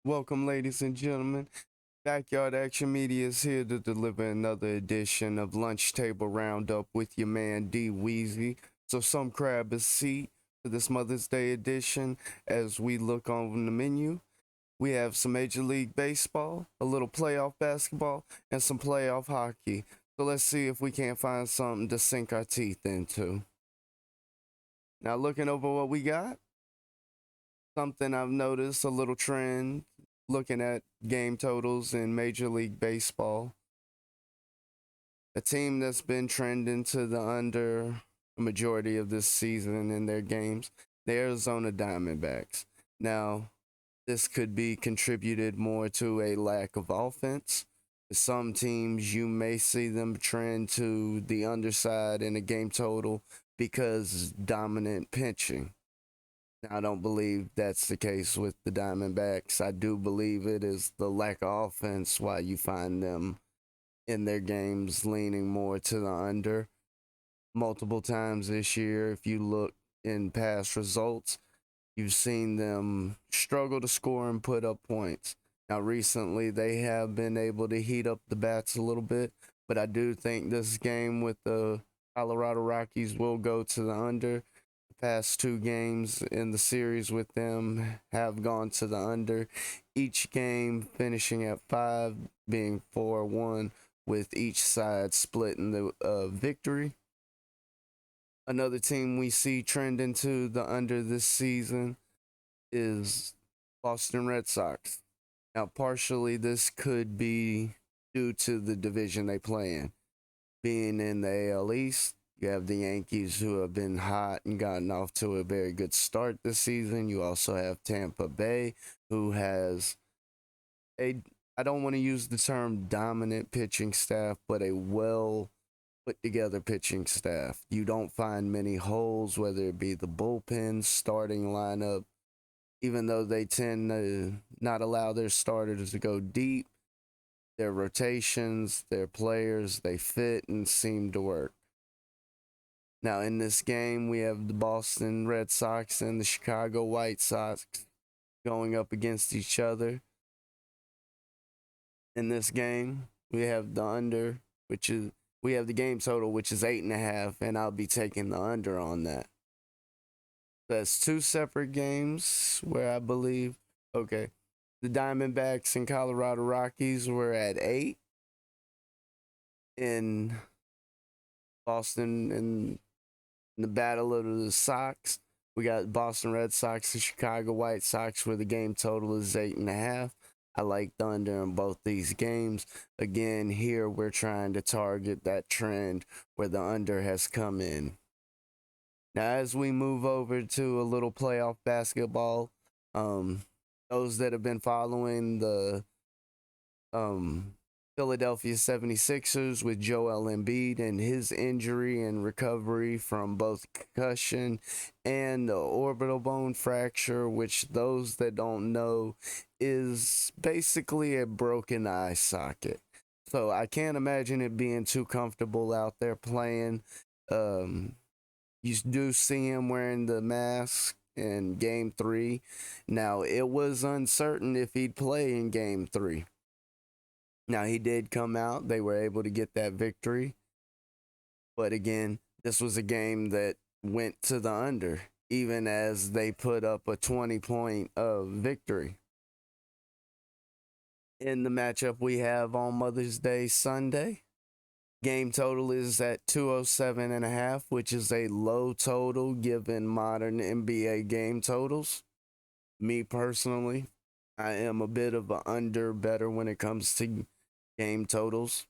Welcome, ladies and gentlemen. Backyard Action Media is here to deliver another edition of Lunch Table Roundup with your man DWeezy. So, some grab a seat for this Mother's Day edition as we look on the menu. We have some Major League Baseball, a little playoff basketball, and some playoff hockey. So, let's see if we can't find something to sink our teeth into. Now, looking over what we got, something I've noticed, a little trend looking at game totals in Major League Baseball. A team that's been trending to the under a majority of this season in their games, the Arizona Diamondbacks. Now, this could be contributed more to a lack of offense. Some teams, you may see them trend to the underside in a game total because dominant pitching. I don't believe that's the case with the Diamondbacks. I do believe it is the lack of offense why you find them in their games leaning more to the under. Multiple times this year, if you look in past results, you've seen them struggle to score and put up points. Now, recently, they have been able to heat up the bats a little bit, but I do think this game with the Colorado Rockies will go to the under. Past two games in the series with them have gone to the under, each game finishing at 5, being 4-1, with each side splitting the victory. Another team we see trending to the under this season is Boston Red Sox. Now, partially, this could be due to the division they play in. Being in the AL East, you have the Yankees who have been hot and gotten off to a very good start this season. You also have Tampa Bay, who has a, I don't want to use the term dominant pitching staff, but a well put together pitching staff. You don't find many holes, whether it be the bullpen, starting lineup, even though they tend to not allow their starters to go deep. Their rotations, their players, they fit and seem to work. Now, in this game, we have the Boston Red Sox and the Chicago White Sox going up against each other. In this game, we have the under, we have the game total, which is 8.5, and I'll be taking the under on that. That's two separate games where I believe, okay, the Diamondbacks and Colorado Rockies were at 8 in Boston and the Battle of the Sox. We got Boston Red Sox and Chicago White Sox where the game total is 8.5. I like the under in both these games. Again, here we're trying to target that trend where the under has come in. Now, as we move over to a little playoff basketball, those that have been following the um, Philadelphia 76ers with Joel Embiid and his injury and recovery from both concussion and the orbital bone fracture, which those that don't know is basically a broken eye socket. So I can't imagine it being too comfortable out there playing. Um, you do see him wearing the mask in game 3. Now, it was uncertain if he'd play in game 3. Now, he did come out. They were able to get that victory. But again, this was a game that went to the under, even as they put up a 20-point victory. In the matchup we have on Mother's Day Sunday, game total is at 207.5, which is a low total given modern NBA game totals. Me personally, I am a bit of an under better when it comes to game totals.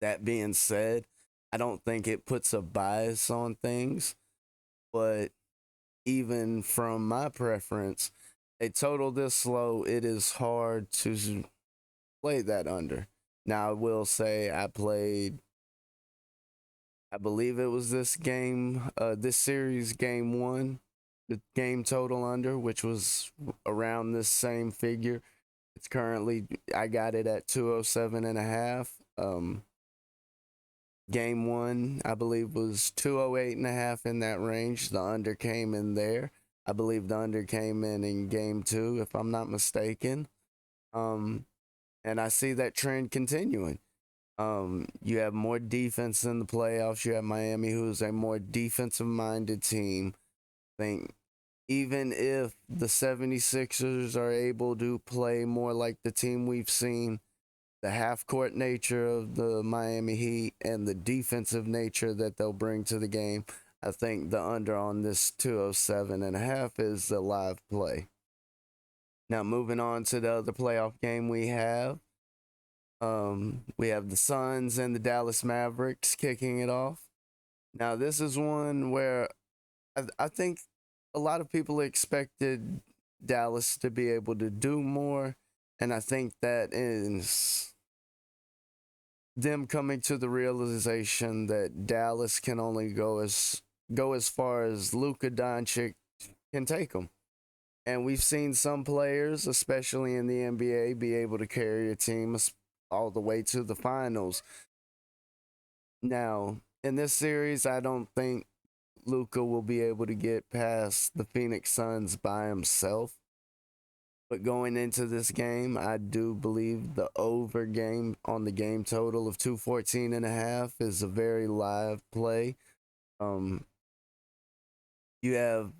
That being said, I don't think it puts a bias on things, but even from my preference, a total this low, it is hard to play that under. Now, I will say I played, I believe it was this series, game 1, the game total under, which was around this same figure. It's currently, I got it at 207.5. Game 1, I believe, was 208.5 in that range. The under came in there. I believe the under came in game 2, if I'm not mistaken. And I see that trend continuing. You have more defense in the playoffs. You have Miami, who's a more defensive minded team. I think even if the 76ers are able to play more like the team we've seen, the half court nature of the Miami Heat and the defensive nature that they'll bring to the game, I think the under on this 207.5 is a live play. Now, moving on to the other playoff game we have the Suns and the Dallas Mavericks kicking it off. Now, this is one where I think a lot of people expected Dallas to be able to do more, and I think that is them coming to the realization that Dallas can only go as far as Luka Doncic can take them. And we've seen some players, especially in the NBA, be able to carry a team all the way to the finals. Now, in this series, I don't think Luka will be able to get past the Phoenix Suns by himself. But going into this game, I do believe the over game on the game total of 214.5 is a very live play. You have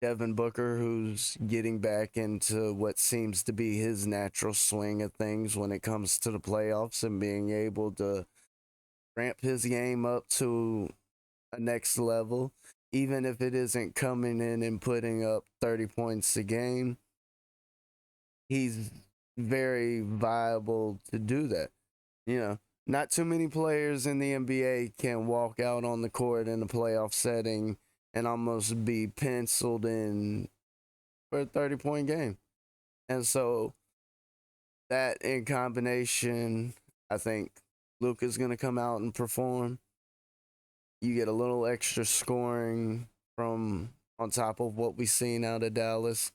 Devin Booker, who's getting back into what seems to be his natural swing of things when it comes to the playoffs and being able to ramp his game up to a next level, even if it isn't coming in and putting up 30 points a game. He's very viable to do that. You know, not too many players in the NBA can walk out on the court in a playoff setting and almost be penciled in for a 30-point game. And so that in combination, I think Luka's going to come out and perform. You get a little extra scoring from on top of what we've seen out of Dallas.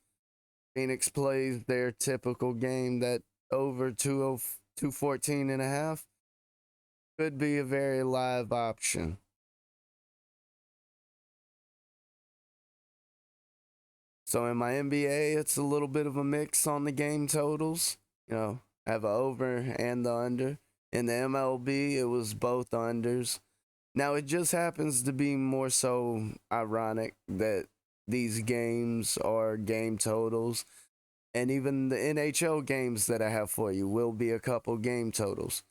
Phoenix plays their typical game, that over 214.5 could be a very live option. So in my NBA, it's a little bit of a mix on the game totals. You know, I have an over and the under. In the MLB, it was both unders. Now, it just happens to be more so ironic that these games are game totals. And even the NHL games that I have for you will be a couple game totals.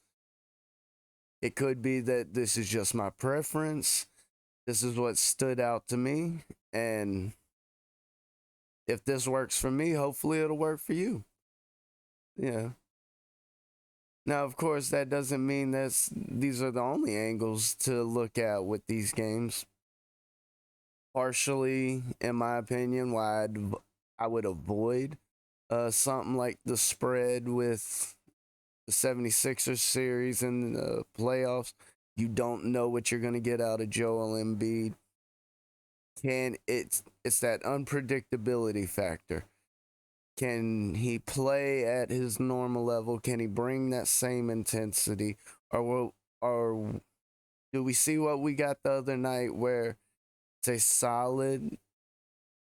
It could be that this is just my preference. This is what stood out to me. And if this works for me, hopefully it'll work for you. Yeah. Now, of course, that doesn't mean these are the only angles to look at with these games. Partially, in my opinion, why I would avoid something like the spread with the 76ers series in the playoffs. You don't know what you're going to get out of Joel Embiid. It's that unpredictability factor. Can he play at his normal level? Can he bring that same intensity? Or do we see what we got the other night where it's a solid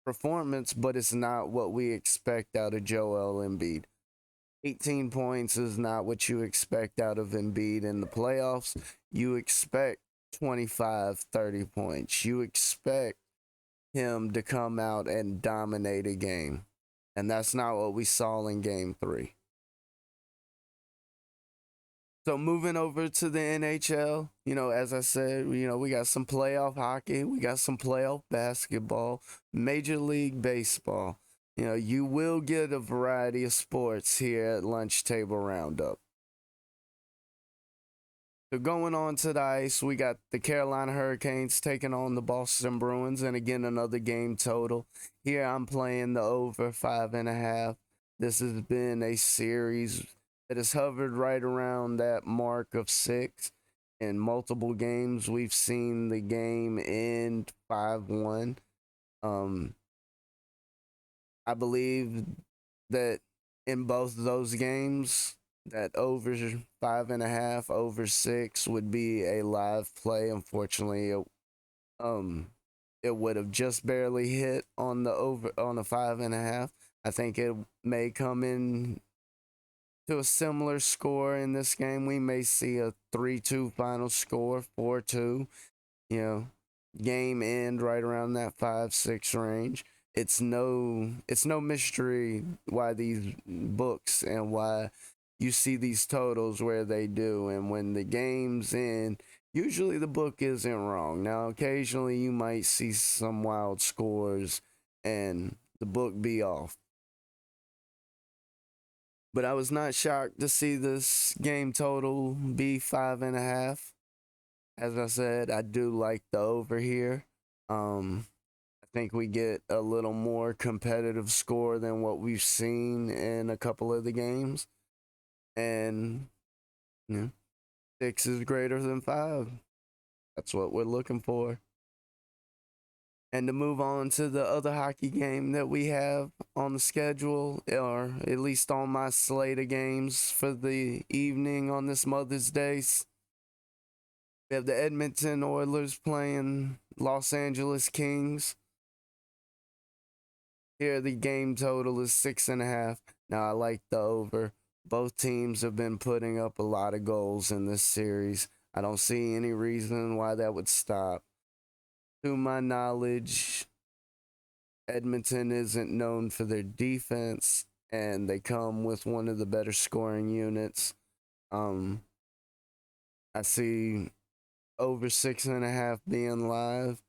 performance, but it's not what we expect out of Joel Embiid? 18 points is not what you expect out of Embiid in the playoffs. You expect 25, 30 points. You expect him to come out and dominate a game. And that's not what we saw in game 3. So moving over to the NHL, as I said, we got some playoff hockey, we got some playoff basketball, Major League Baseball. You will get a variety of sports here at Lunch Table Roundup. So going on to the ice, we got the Carolina Hurricanes taking on the Boston Bruins, and again, another game total. Here I'm playing the over 5.5. This has been a series that has hovered right around that mark of 6. In multiple games, we've seen the game end 5-1. I believe that in both of those games, that over 5.5, over 6 would be a live play. Unfortunately, it would have just barely hit on the over on a 5.5. I think it may come in to a similar score in this game. We may see a 3-2 final score, 4-2, you know, game end right around that 5-6 range. It's no mystery why these books and why you see these totals where they do. And when the game's end, usually the book isn't wrong. Now occasionally you might see some wild scores and the book be off. But I was not shocked to see this game total be 5.5. As I said, I do like the over here. I think we get a little more competitive score than what we've seen in a couple of the games. And you know, 6 is greater than 5. That's what we're looking for. And to move on to the other hockey game that we have on the schedule, or at least on my slate of games for the evening on this Mother's Day, we have the Edmonton Oilers playing Los Angeles Kings. Here, the game total is 6.5. Now, I like the over. Both teams have been putting up a lot of goals in this series. I don't see any reason why that would stop. To my knowledge, Edmonton isn't known for their defense, and they come with one of the better scoring units. I see over 6.5 being live.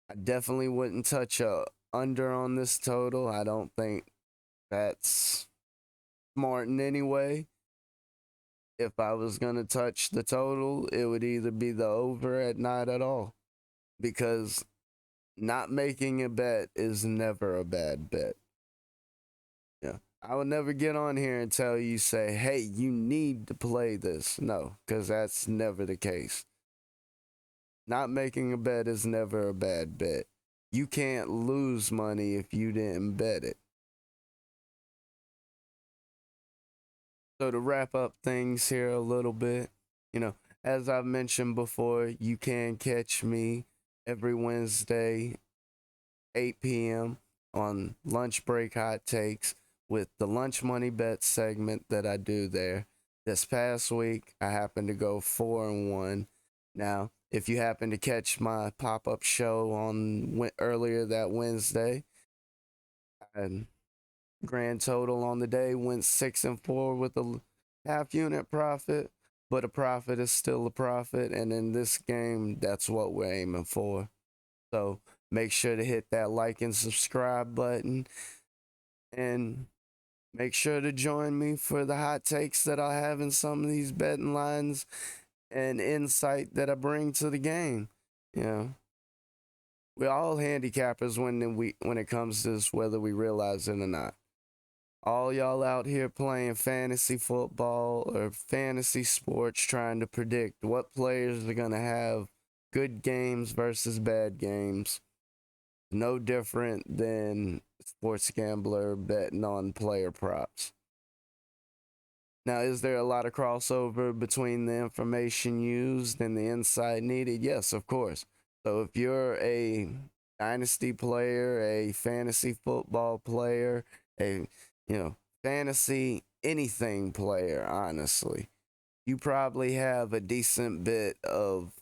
I definitely wouldn't touch a under on this total. I don't think that's smart in any way. If I was going to touch the total, it would either be the over at not at all. Because not making a bet is never a bad bet. Yeah. I would never get on here and tell you, say, hey, you need to play this. No, because that's never the case. Not making a bet is never a bad bet. You can't lose money if you didn't bet it. So to wrap up things here a little bit, as I've mentioned before, you can catch me every Wednesday, 8 p.m. on Lunch Break Hot Takes with the Lunch Money Bet segment that I do there. This past week, I happened to go 4-1. Now, if you happen to catch my pop-up show on earlier that Wednesday, and grand total on the day went 6-4 with a half unit profit, but a profit is still a profit, and in this game, that's what we're aiming for. So make sure to hit that like and subscribe button, and make sure to join me for the hot takes that I have in some of these betting lines and insight that I bring to the game. We're all handicappers when it comes to this, whether we realize it or not. All y'all out here playing fantasy football or fantasy sports trying to predict what players are going to have good games versus bad games. No different than sports gambler betting on player props. Now, is there a lot of crossover between the information used and the insight needed? Yes, of course. So if you're a dynasty player, a fantasy football player, a fantasy anything player, honestly, you probably have a decent bit of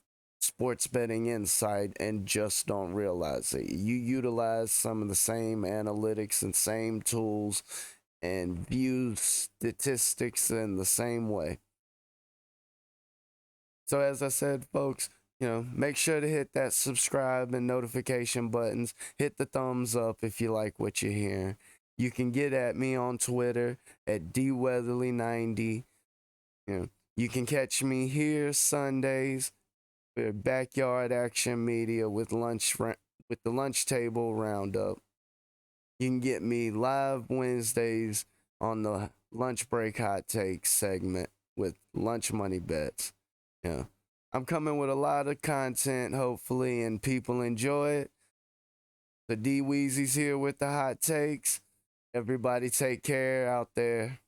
sports betting insight and just don't realize it. You utilize some of the same analytics and same tools and view statistics in the same way. So as I said, folks, make sure to hit that subscribe and notification buttons. Hit the thumbs up if you like what you hear. You can get at me on Twitter at DWeezy90. You can catch me here Sundays for Backyard Action Media with the Lunch Table Roundup. You can get me live Wednesdays on the Lunch Break Hot Takes segment with Lunch Money Bets. I'm coming with a lot of content, hopefully, and people enjoy it. The DWeezy's here with the hot takes. Everybody take care out there.